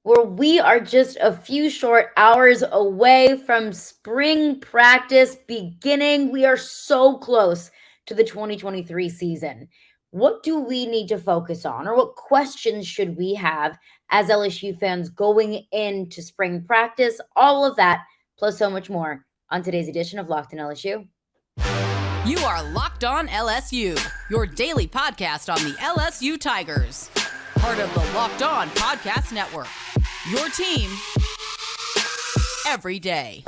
where we are just a few short hours away from spring practice beginning. We are so close to the 2023 season. What do we need to focus on, or what questions should we have as LSU fans going into spring practice? All of that, plus so much more, on today's edition of Locked On LSU. You are Locked On LSU, your daily podcast on the LSU Tigers. Part of the Locked On Podcast Network, your team every day.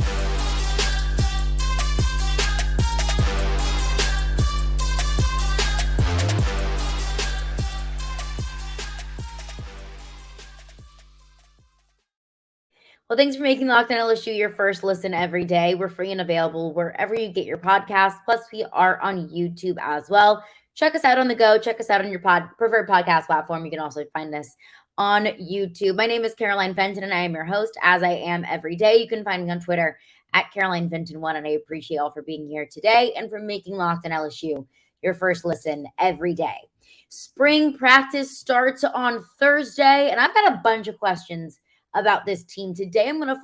Well, thanks for making Locked On LSU your first listen every day. We're free and available wherever you get your podcasts. Plus, we are on YouTube as well. Check us out on the go. Check us out on your preferred podcast platform. You can also find us on YouTube. My name is Caroline Fenton, and I am your host, as I am every day. You can find me on Twitter at Caroline Fenton1, and I appreciate all for being here today and for making Locked On LSU your first listen every day. Spring practice starts on Thursday, and I've got a bunch of questions about this team today. I'm going to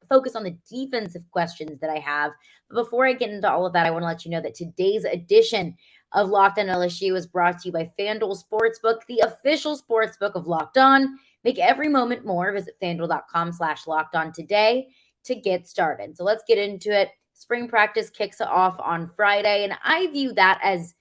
focus on the defensive questions that I have. But before I get into all of that, I want to let you know that today's edition of Locked On LSU is brought to you by FanDuel Sportsbook, the official sportsbook of Locked On. Make every moment more. Visit FanDuel.com/LockedOn today to get started. So let's get into it. Spring practice kicks off on Friday, and I view that as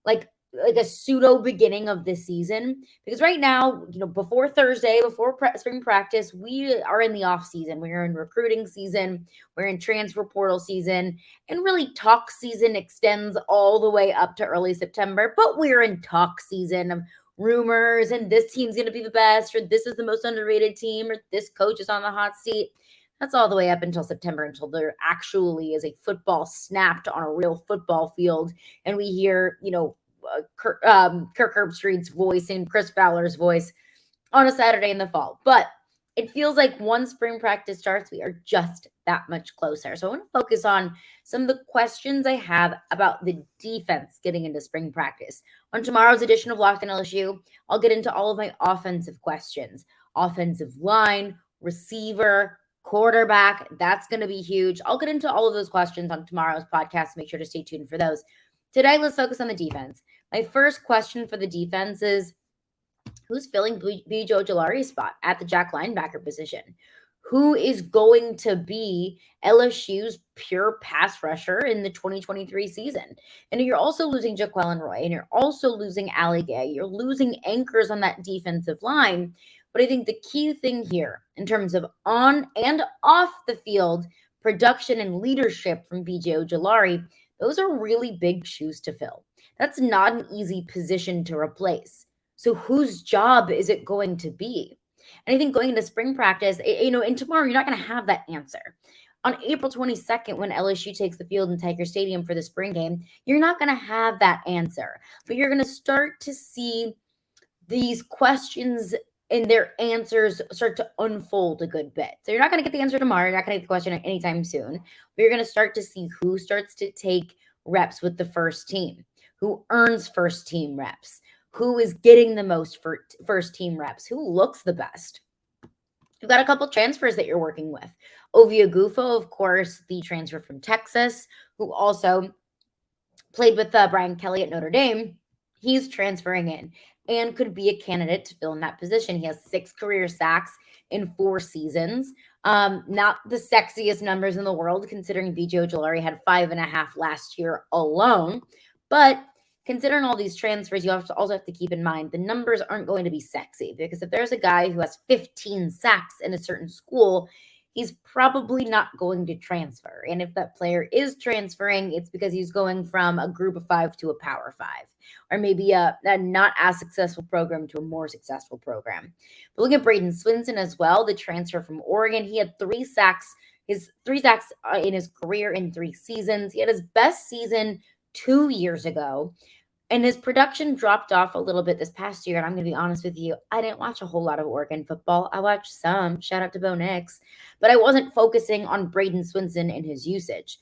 like a pseudo beginning of the season, because right now, before Thursday, before spring practice, we are in the off season. We're in recruiting season. We're in transfer portal season, and really talk season extends all the way up to early September. But we're in talk season of rumors, and this team's going to be the best, or this is the most underrated team, or this coach is on the hot seat. That's all the way up until September, until there actually is a football snapped on a real football field, and we hear, Kirk Herbstreit's voice and Chris Fowler's voice on a Saturday in the fall. But it feels like once spring practice starts, we are just that much closer. So I want to focus on some of the questions I have about the defense getting into spring practice. On tomorrow's edition of Locked On LSU, I'll get into all of my offensive questions. Offensive line, receiver, quarterback, that's going to be huge. I'll get into all of those questions on tomorrow's podcast. Make sure to stay tuned for those. Today, let's focus on the defense. My first question for the defense is, who's filling B.J. Ojulari's spot at the jack linebacker position? Who is going to be LSU's pure pass rusher in the 2023 season? And you're also losing Jaquelin Roy, and you're also losing Ali Gay. You're losing anchors on that defensive line. But I think the key thing here, in terms of on and off the field production and leadership from B.J. Ojulari, those are really big shoes to fill. That's not an easy position to replace. So whose job is it going to be? And I think going into spring practice, and tomorrow you're not going to have that answer. On April 22nd, when LSU takes the field in Tiger Stadium for the spring game, you're not going to have that answer. But you're going to start to see these questions and their answers start to unfold a good bit. So you're not going to get the answer tomorrow. You're not going to get the question anytime soon. But you're going to start to see who starts to take reps with the first team, who earns first team reps, who is getting the most for first team reps, who looks the best. You've got a couple transfers that you're working with. Ovie Oghoufo, of course, the transfer from Texas, who also played with Brian Kelly at Notre Dame. He's transferring in and could be a candidate to fill in that position. He has 6 career sacks in 4 seasons. Not the sexiest numbers in the world, considering B.J. Ojulari had 5.5 last year alone. But considering all these transfers, you also have to keep in mind the numbers aren't going to be sexy, because if there's a guy who has 15 sacks in a certain school, he's probably not going to transfer. And if that player is transferring, it's because he's going from a group of 5 to a power 5, or maybe a not as successful program to a more successful program. But look at Bradyn Swinson as well, the transfer from Oregon. He had 3 sacks, his 3 sacks in his career in 3 seasons. He had his best season 2 years ago. And his production dropped off a little bit this past year. And I'm going to be honest with you, I didn't watch a whole lot of Oregon football. I watched some, shout out to Bo Nix, but I wasn't focusing on Bradyn Swinson and his usage.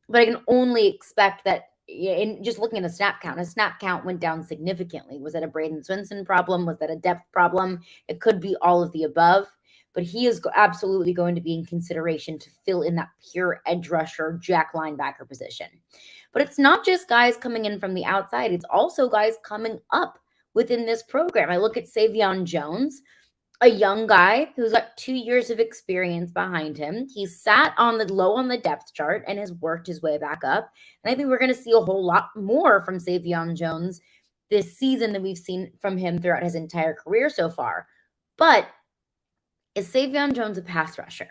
But I can only expect that in just looking at the snap count, his snap count went down significantly. Was that a Bradyn Swinson problem? Was that a depth problem? It could be all of the above. but he is absolutely going to be in consideration to fill in that pure edge rusher, jack linebacker position. But it's not just guys coming in from the outside, it's also guys coming up within this program. I look at Savion Jones, a young guy who's got 2 years of experience behind him. He's sat on the low on the depth chart and has worked his way back up. And I think we're going to see a whole lot more from Savion Jones this season than we've seen from him throughout his entire career so far. But is Savion Jones a pass rusher?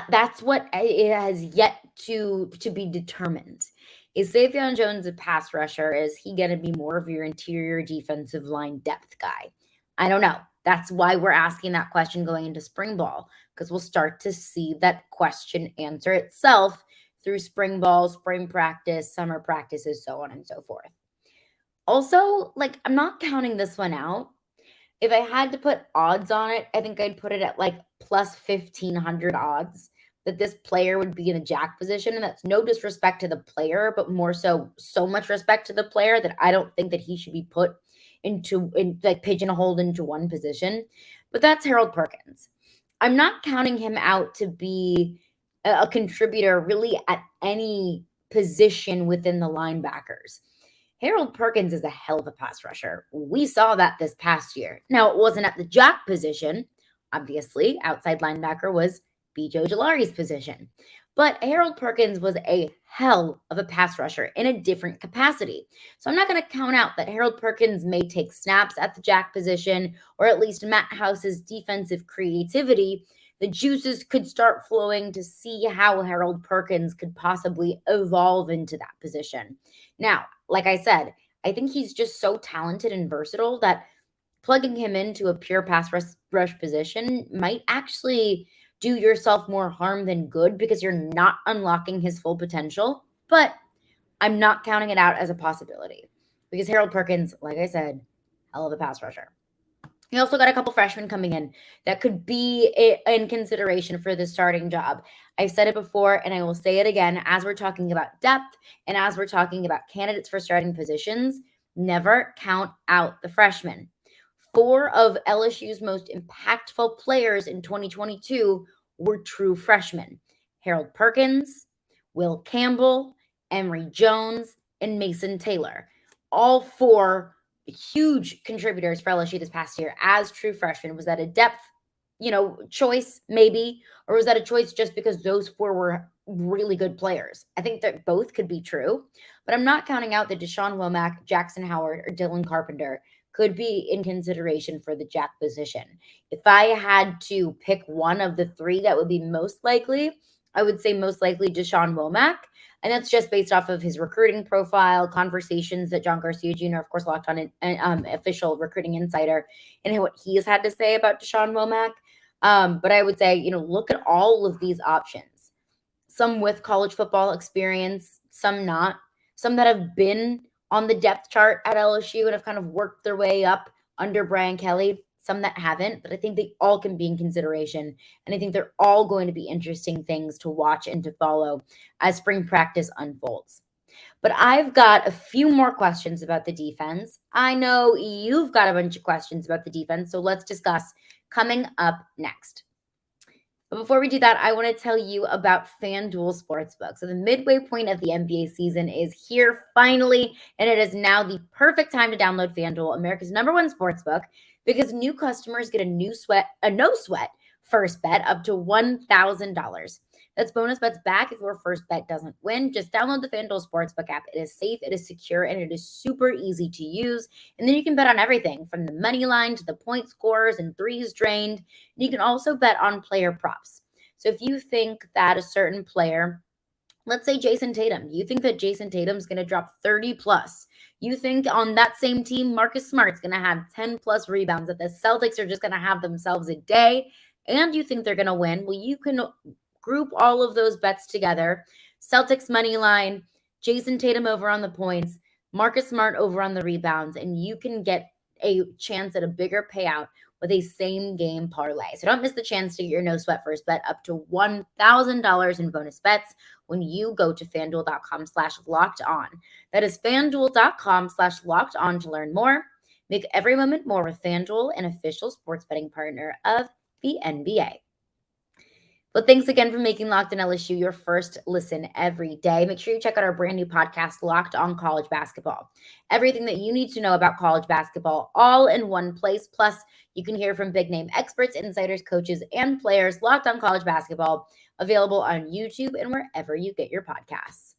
That's what it has yet to be determined. Is Savion Jones a pass rusher? Is he going to be more of your interior defensive line depth guy? I don't know. That's why we're asking that question going into spring ball, because we'll start to see that question answer itself through spring ball, spring practice, summer practices, so on and so forth. Also, like, I'm not counting this one out. If I had to put odds on it, I think I'd put it at like plus 1,500 odds that this player would be in a jack position. And that's no disrespect to the player, but more so much respect to the player that I don't think that he should be put like pigeonholed into one position. But that's Harold Perkins. I'm not counting him out to be a contributor really at any position within the linebackers. Harold Perkins is a hell of a pass rusher. We saw that this past year. Now, it wasn't at the jack position. Obviously, outside linebacker was B.J. Ojulari's position. But Harold Perkins was a hell of a pass rusher in a different capacity. So I'm not going to count out that Harold Perkins may take snaps at the jack position, or at least Matt House's defensive creativity. The juices could start flowing to see how Harold Perkins could possibly evolve into that position. Now, like I said, I think he's just so talented and versatile that plugging him into a pure pass rush position might actually do yourself more harm than good, because you're not unlocking his full potential. But I'm not counting it out as a possibility, because Harold Perkins, like I said, hell of a pass rusher. You also got a couple freshmen coming in that could be in consideration for the starting job. I've said it before, and I will say it again, as we're talking about depth and as we're talking about candidates for starting positions, never count out the freshmen. 4 of LSU's most impactful players in 2022 were true freshmen. Harold Perkins, Will Campbell, Emory Jones, and Mason Taylor. All 4 huge contributors for LSU this past year as true freshmen. Was that a depth, choice maybe, or was that a choice just because those 4 were really good players? I think that both could be true, but I'm not counting out that Dashawn Womack, Jackson Howard, or Dylan Carpenter could be in consideration for the jack position. If I had to pick one of the 3 that would be most likely, I would say most likely Dashawn Womack. And that's just based off of his recruiting profile, conversations that John Garcia Jr., of course, Locked On official recruiting insider, and what he has had to say about Dashawn Womack. But I would say, look at all of these options. Some with college football experience, some not. Some that have been on the depth chart at LSU and have kind of worked their way up under Brian Kelly. Some that haven't, but I think they all can be in consideration. And I think they're all going to be interesting things to watch and to follow as spring practice unfolds. But I've got a few more questions about the defense. I know you've got a bunch of questions about the defense, so let's discuss coming up next. But before we do that, I want to tell you about FanDuel Sportsbook. So the midway point of the NBA season is here finally, and it is now the perfect time to download FanDuel, America's #1 sportsbook, because new customers get a no sweat first bet up to $1,000. That's bonus bets back if your first bet doesn't win. Just download the FanDuel Sportsbook app. It is safe, it is secure, and it is super easy to use. And then you can bet on everything from the money line to the point scores and threes drained. And you can also bet on player props. So if you think that a certain player, let's say Jason Tatum, you think that Jason Tatum's going to drop 30 plus. You think on that same team, Marcus Smart's going to have 10 plus rebounds, that the Celtics are just going to have themselves a day, and you think they're going to win. Well, you can group all of those bets together. Celtics money line, Jason Tatum over on the points, Marcus Smart over on the rebounds, and you can get a chance at a bigger payout with a same game parlay. So don't miss the chance to get your no sweat first bet up to $1,000 in bonus bets when you go to FanDuel.com/locked-on. That is FanDuel.com/locked-on to learn more. Make every moment more with FanDuel, an official sports betting partner of the NBA. Well, thanks again for making Locked On LSU your first listen every day. Make sure you check out our brand new podcast, Locked On College Basketball. Everything that you need to know about college basketball all in one place. Plus, you can hear from big name experts, insiders, coaches, and players. Locked On College Basketball, available on YouTube and wherever you get your podcasts.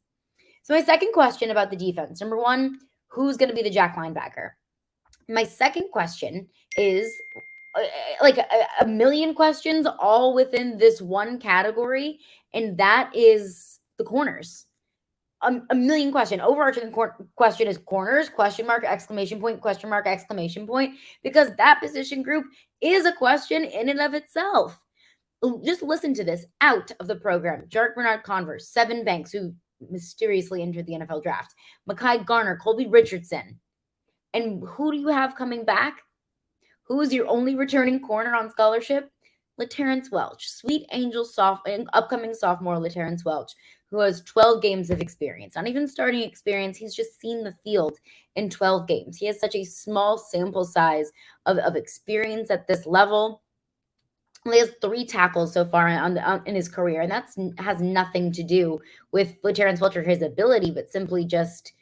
So my second question about the defense. Number one, who's going to be the jack linebacker? My second question is like a million questions all within this one category, and that is the corners. A million question. Overarching question is corners, question mark, exclamation point, question mark, exclamation point, because that position group is a question in and of itself. Just listen to this. Out of the program, Jarek Bernard-Converse, Sevyn Banks, who mysteriously entered the NFL draft, Mekhi Garner, Colby Richardson. And who do you have coming back? Who is your only returning corner on scholarship? LaTerrence Welch, sweet angel upcoming sophomore LaTerrence Welch, who has 12 games of experience. Not even starting experience, he's just seen the field in 12 games. He has such a small sample size of experience at this level. He has 3 tackles so far in his career, and that has nothing to do with LaTerrence Welch or his ability, but simply just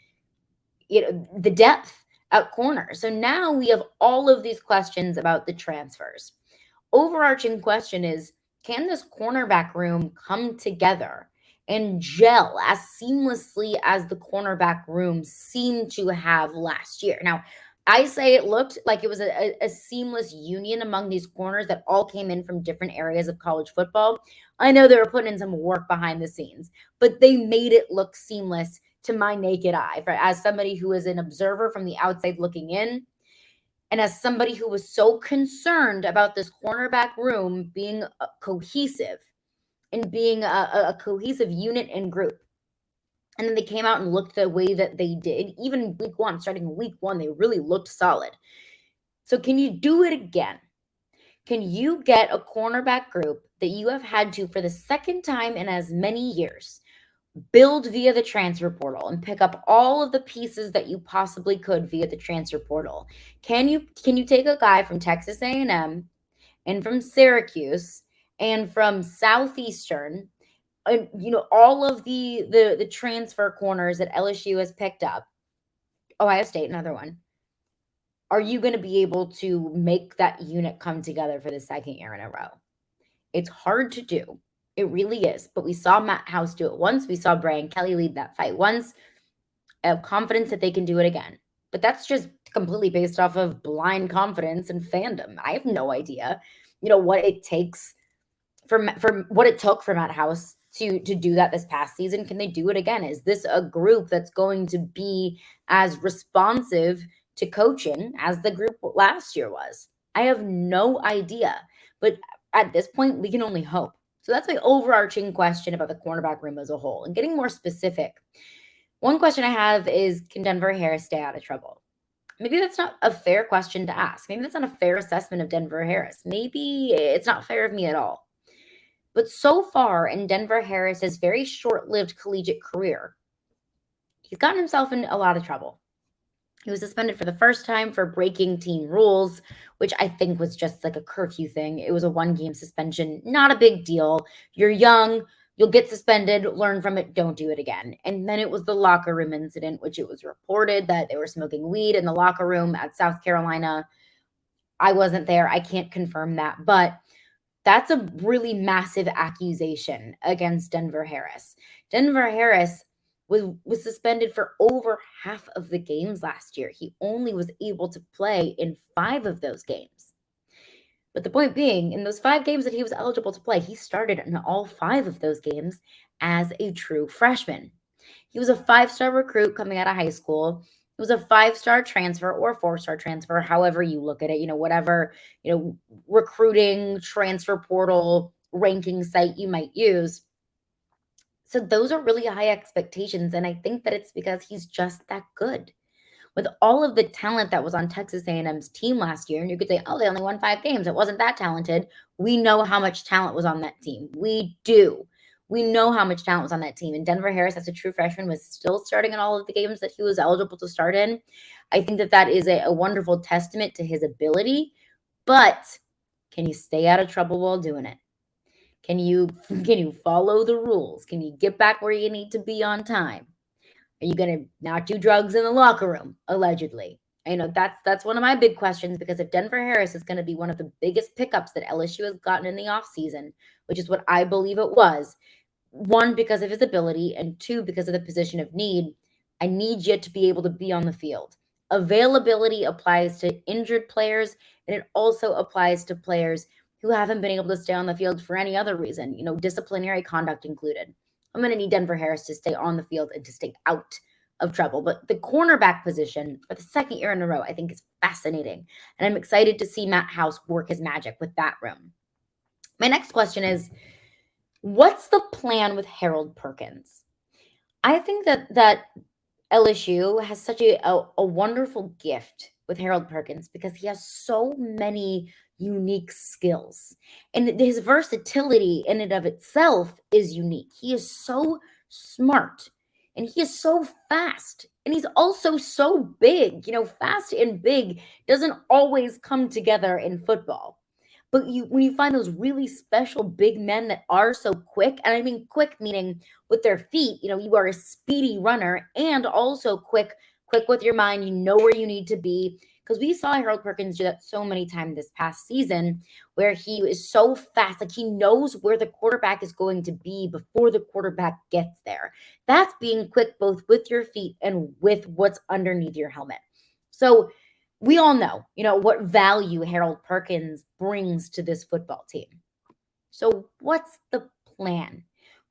the depth at corner. So now we have all of these questions about the transfers. Overarching question is, can this cornerback room come together and gel as seamlessly as the cornerback room seemed to have last year? Now, I say it looked like it was a seamless union among these corners that all came in from different areas of college football. I know they were putting in some work behind the scenes, but they made it look seamless to my naked eye, as somebody who is an observer from the outside looking in, and as somebody who was so concerned about this cornerback room being cohesive and being a cohesive unit and group. And then they came out and looked the way that they did. Even week one, starting week one, they really looked solid. So can you do it again? Can you get a cornerback group that you have had to, for the second time in as many years, build via the transfer portal and pick up all of the pieces that you possibly could via the transfer portal? Can you take a guy from Texas A&M and from Syracuse and from Southeastern, and all of the transfer corners that LSU has picked up, Ohio State, another one? Are you going to be able to make that unit come together for the second year in a row? It's hard to do. It really is. But we saw Matt House do it once. We saw Brian Kelly lead that fight once. I have confidence that they can do it again. But that's just completely based off of blind confidence and fandom. I have no idea, what it takes for what it took for Matt House to do that this past season. Can they do it again? Is this a group that's going to be as responsive to coaching as the group last year was? I have no idea. But at this point, we can only hope. So that's my overarching question about the cornerback room as a whole. And getting more specific, one question I have is, can Denver Harris stay out of trouble? Maybe that's not a fair question to ask. Maybe that's not a fair assessment of Denver Harris. Maybe it's not fair of me at all. But so far in Denver Harris's very short-lived collegiate career, he's gotten himself in a lot of trouble. He was suspended for the first time for breaking team rules, which I think was just like a curfew thing. It was a 1-game suspension, not a big deal. You're young, you'll get suspended, learn from it, don't do it again. And then it was the locker room incident, which it was reported that they were smoking weed in the locker room at South Carolina. I wasn't there. I can't confirm that, but that's a really massive accusation against Denver Harris. Denver Harris was suspended for over half of the games last year. He only was able to play in 5 of those games. But the point being, in those 5 games that he was eligible to play, he started in all 5 of those games as a true freshman. He was a 5-star recruit coming out of high school. He was a 5-star transfer or 4-star transfer, however you look at it, whatever, recruiting, transfer portal, ranking site you might use. So those are really high expectations, and I think that it's because he's just that good. With all of the talent that was on Texas A&M's team last year, and you could say, oh, they only won 5 games. It wasn't that talented. We know how much talent was on that team. We do. We know how much talent was on that team. And Denver Harris, as a true freshman, was still starting in all of the games that he was eligible to start in. I think that is a wonderful testament to his ability. But Can you stay out of trouble while doing it? Can you follow the rules? Can you get back where you need to be on time? Are you going to not do drugs in the locker room, allegedly? That's one of my big questions, because if Denver Harris is going to be one of the biggest pickups that LSU has gotten in the offseason, which is what I believe it was, one, because of his ability, and two, because of the position of need, I need you to be able to be on the field. Availability applies to injured players, and it also applies to players who haven't been able to stay on the field for any other reason, disciplinary conduct included. I'm going to need Denver Harris to stay on the field and to stay out of trouble. But the cornerback position for the second year in a row, I think, is fascinating. And I'm excited to see Matt House work his magic with that room. My next question is, what's the plan with Harold Perkins? I think that LSU has such a wonderful gift with Harold Perkins, because he has so many unique skills. And his versatility in and of itself is unique. He is so smart, and he is so fast, and he's also so big. Fast and big doesn't always come together in football. But when you find those really special big men that are so quick, and I mean quick meaning with their feet, you are a speedy runner, and also quick with your mind, you know where you need to be. Because we saw Harold Perkins do that so many times this past season, where he is so fast, like he knows where the quarterback is going to be before the quarterback gets there. That's being quick both with your feet and with what's underneath your helmet. So we all know, what value Harold Perkins brings to this football team. So what's the plan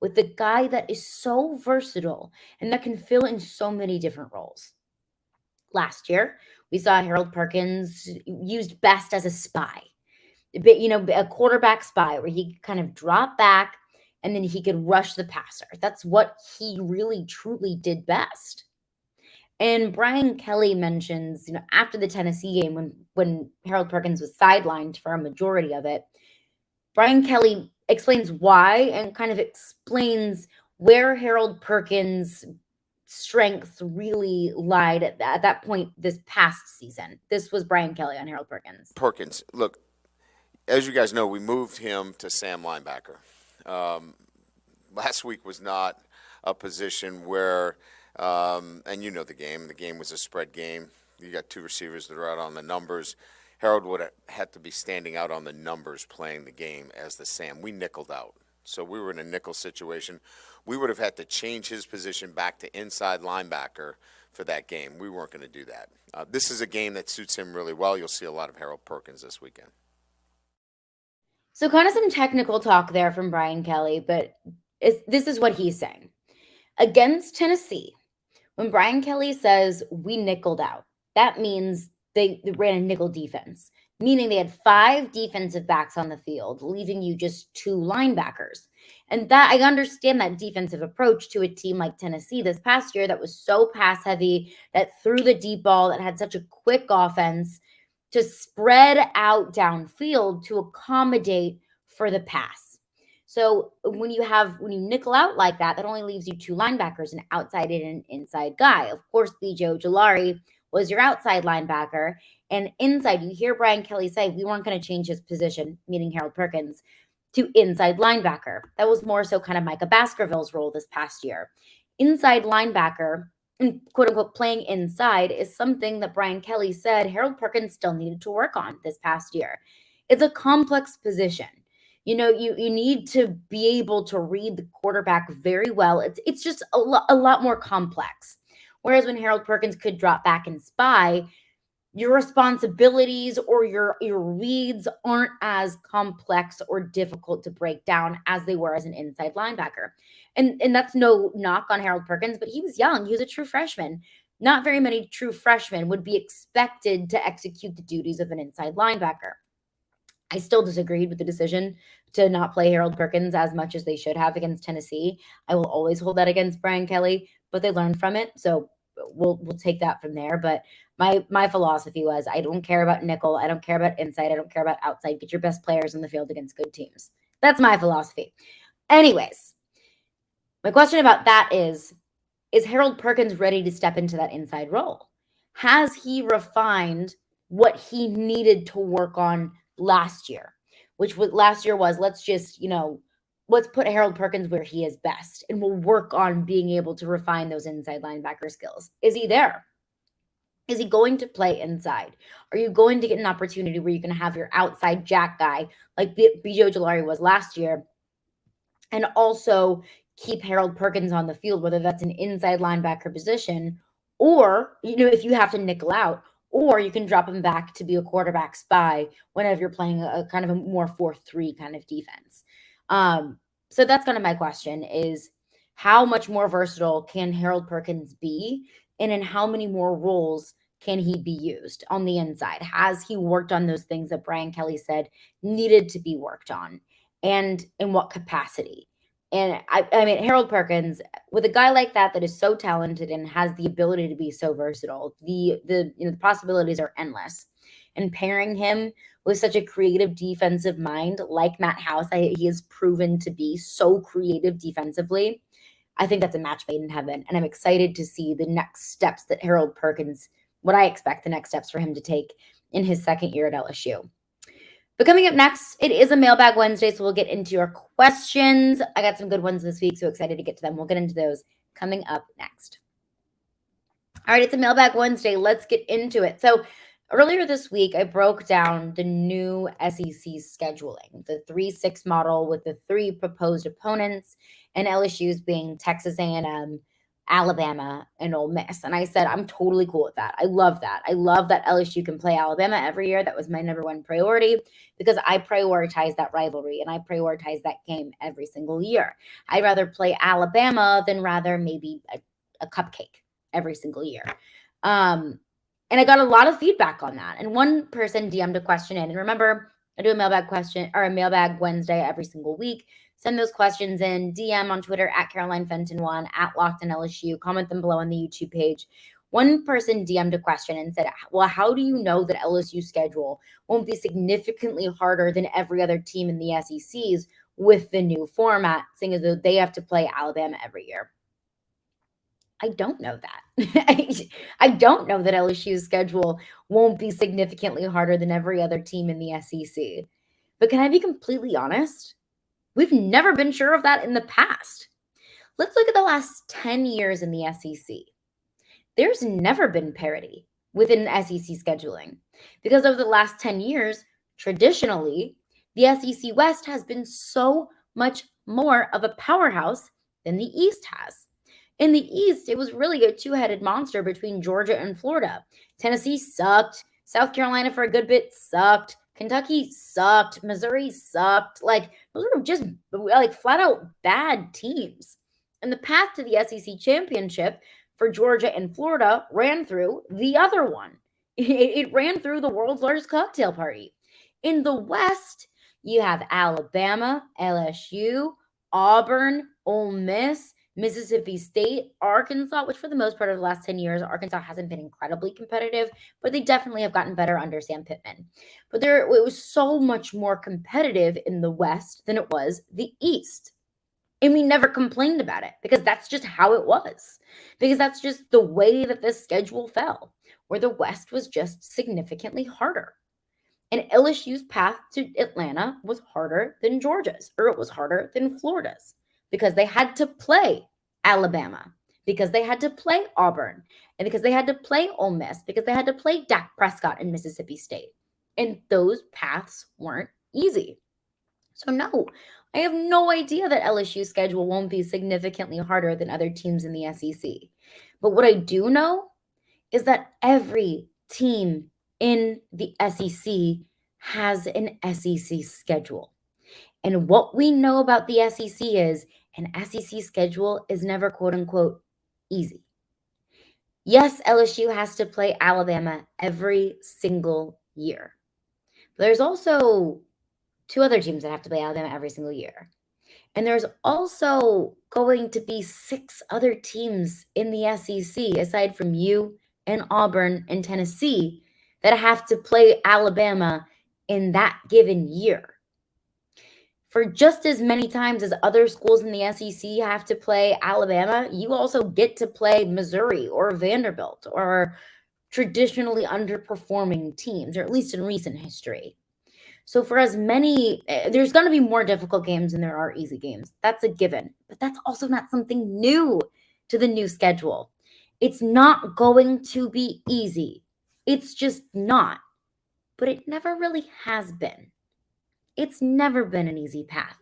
with the guy that is so versatile and that can fill in so many different roles? Last year, we saw Harold Perkins used best as a spy, a quarterback spy, where he kind of drop back and then he could rush the passer. That's what he really, truly did best. And Brian Kelly mentions, after the Tennessee game, when Harold Perkins was sidelined for a majority of it, Brian Kelly explains why and kind of explains where Harold Perkins' strengths really lied at that point this past season. This was Brian Kelly on Harold Perkins. Look, as you guys know, we moved him to Sam linebacker. Last week was not a position where and you know the game. The game was a spread game. You got two receivers that are out on the numbers. Harold would have had to be standing out on the numbers playing the game as the Sam. We nickeled out. So we were in a nickel situation. We would have had to change his position back to inside linebacker for that game. We weren't going to do that. This is a game that suits him really well. You'll see a lot of Harold Perkins this weekend. So kind of some technical talk there from Brian Kelly, but this is what he's saying. Against Tennessee, when Brian Kelly says we nickeled out, that means they ran a nickel defense, meaning they had 5 defensive backs on the field, leaving you just 2 linebackers. And that I understand that defensive approach to a team like Tennessee this past year that was so pass heavy, that threw the deep ball, that had such a quick offense, to spread out downfield to accommodate for the pass. So when you nickel out like that, that only leaves you 2 linebackers, an outside and an inside guy. Of course, Ojulari was your outside linebacker, and inside, you hear Brian Kelly say we weren't going to change his position, meaning Harold Perkins, to inside linebacker. That was more so kind of Micah Baskerville's role this past year. Inside linebacker, quote unquote, playing inside, is something that Brian Kelly said Harold Perkins still needed to work on this past year. It's a complex position. You need to be able to read the quarterback very well. It's just a lot more complex. Whereas when Harold Perkins could drop back and spy, your responsibilities or your reads aren't as complex or difficult to break down as they were as an inside linebacker. And that's no knock on Harold Perkins, but he was young. He was a true freshman. Not very many true freshmen would be expected to execute the duties of an inside linebacker. I still disagreed with the decision to not play Harold Perkins as much as they should have against Tennessee. I will always hold that against Brian Kelly, but they learned from it. So we'll take that from there. But my philosophy was, I don't care about nickel. I don't care about inside. I don't care about outside. Get your best players in the field against good teams. That's my philosophy. Anyways, my question about that is Harold Perkins ready to step into that inside role? Has he refined what he needed to work on last year? which last year was, let's just, let's put Harold Perkins where he is best, and we'll work on being able to refine those inside linebacker skills. Is he there? Is he going to play inside? Are you going to get an opportunity where you can have your outside jack guy like B.J. Ojulari was last year, and also keep Harold Perkins on the field, whether that's an inside linebacker position, or, if you have to nickel out, or you can drop him back to be a quarterback spy whenever you're playing a kind of a more 4-3 kind of defense. So that's kind of my question is, how much more versatile can Harold Perkins be? And in how many more roles can he be used on the inside? Has he worked on those things that Brian Kelly said needed to be worked on? And in what capacity? And I mean, Harold Perkins, with a guy like that is so talented and has the ability to be so versatile, the possibilities are endless. And pairing him with such a creative defensive mind like Matt House, he has proven to be so creative defensively. I think that's a match made in heaven. And I'm excited to see the next steps that Harold Perkins, what I expect the next steps for him to take in his second year at LSU. But coming up next, it is a Mailbag Wednesday, so we'll get into your questions. I got some good ones this week, so excited to get to them. We'll get into those coming up next. All right, it's a Mailbag Wednesday. Let's get into it. So earlier this week, I broke down the new SEC scheduling, the 3-6 model with the 3 proposed opponents, and LSU's being Texas A&M, Alabama, and Ole Miss. And I said, I'm totally cool with that. I love that. I love that LSU can play Alabama every year. That was my number one priority because I prioritize that rivalry and I prioritize that game every single year. I'd rather play Alabama than rather maybe a cupcake every single year. And I got a lot of feedback on that. And one person DM'd a question in. And remember, I do a mailbag question or a Mailbag Wednesday every single week. Send those questions in, DM on Twitter at Caroline Fenton1, at LockedOnLSU. Comment them below on the YouTube page. One person DM'd a question and said, well, how do you know that LSU's schedule won't be significantly harder than every other team in the SEC's with the new format, seeing as though they have to play Alabama every year? I don't know that. I don't know that LSU's schedule won't be significantly harder than every other team in the SEC. But can I be completely honest? We've never been sure of that in the past. Let's look at the last 10 years in the SEC. There's never been parity within SEC scheduling because over the last 10 years, traditionally, the SEC West has been so much more of a powerhouse than the East has. In the East, it was really a two-headed monster between Georgia and Florida. Tennessee sucked. South Carolina for a good bit sucked. Kentucky sucked. Missouri sucked. Those were just flat out bad teams. And the path to the SEC championship for Georgia and Florida ran through the other one. It ran through the world's largest cocktail party. In the West, you have Alabama, LSU, Auburn, Ole Miss, Mississippi State, Arkansas, which for the most part of the last 10 years, Arkansas hasn't been incredibly competitive, but they definitely have gotten better under Sam Pittman. But it was so much more competitive in the West than it was the East. And we never complained about it because that's just how it was. Because that's just the way that the schedule fell, where the West was just significantly harder. And LSU's path to Atlanta was harder than Georgia's, or it was harder than Florida's. Because they had to play Alabama, because they had to play Auburn, and because they had to play Ole Miss, because they had to play Dak Prescott in Mississippi State. And those paths weren't easy. So no, I have no idea that LSU's schedule won't be significantly harder than other teams in the SEC. But what I do know is that every team in the SEC has an SEC schedule. And what we know about the SEC is an SEC schedule is never, quote unquote, easy. Yes, LSU has to play Alabama every single year. But there's also 2 other teams that have to play Alabama every single year. And there's also going to be 6 other teams in the SEC, aside from you and Auburn and Tennessee, that have to play Alabama in that given year. For just as many times as other schools in the SEC have to play Alabama, you also get to play Missouri or Vanderbilt or traditionally underperforming teams, or at least in recent history. So for as many, there's going to be more difficult games than there are easy games. That's a given. But that's also not something new to the new schedule. It's not going to be easy. It's just not. But it never really has been. It's never been an easy path.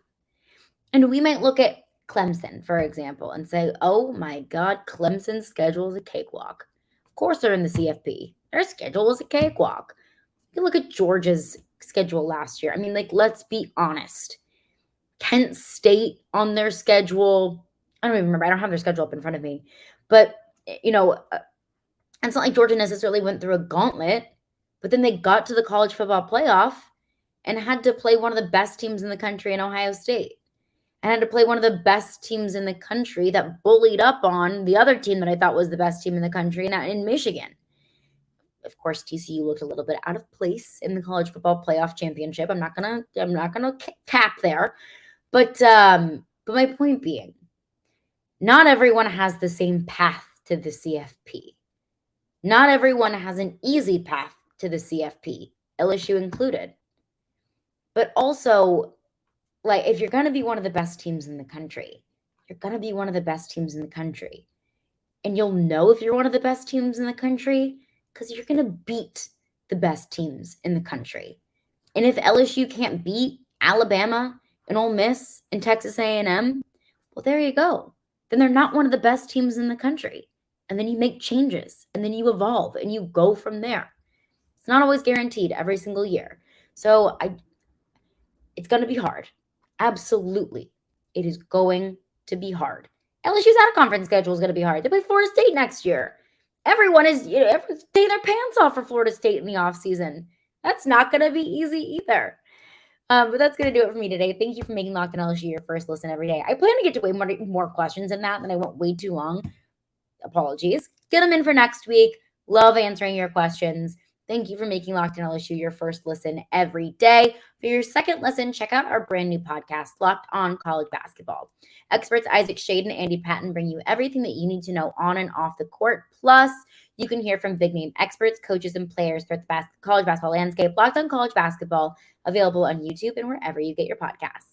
And we might look at Clemson, for example, and say, oh my God, Clemson's schedule is a cakewalk. Of course they're in the CFP. Their schedule is a cakewalk. You look at Georgia's schedule last year. I mean, like, let's be honest. Kent State on their schedule, I don't even remember. I don't have their schedule up in front of me. But, it's not like Georgia necessarily went through a gauntlet, but then they got to the college football playoff and had to play one of the best teams in the country in Ohio State. And had to play one of the best teams in the country that bullied up on the other team that I thought was the best team in the country in Michigan. Of course, TCU looked a little bit out of place in the college football playoff championship. I'm not gonna cap there, but my point being, not everyone has the same path to the CFP. Not everyone has an easy path to the CFP, LSU included. But also, like, if you're going to be one of the best teams in the country, you're going to be one of the best teams in the country. And you'll know if you're one of the best teams in the country because you're going to beat the best teams in the country. And if LSU can't beat Alabama and Ole Miss and Texas A&M, well, there you go. Then they're not one of the best teams in the country. And then you make changes, and then you evolve, and you go from there. It's not always guaranteed every single year. So it's going to be hard. Absolutely. It is going to be hard. LSU's out-of-conference schedule is going to be hard. They play Florida State next year. Everyone is taking their pants off for Florida State in the offseason. That's not going to be easy either. But that's going to do it for me today. Thank you for making Locked On LSU your first listen every day. I plan to get to way more questions than that, and I went way too long. Apologies. Get them in for next week. Love answering your questions. Thank you for making Locked On LSU your first listen every day. For your second listen, check out our brand new podcast, Locked On College Basketball. Experts Isaac Shade and Andy Patton bring you everything that you need to know on and off the court. Plus, you can hear from big-name experts, coaches, and players throughout the college basketball landscape. Locked On College Basketball, available on YouTube and wherever you get your podcasts.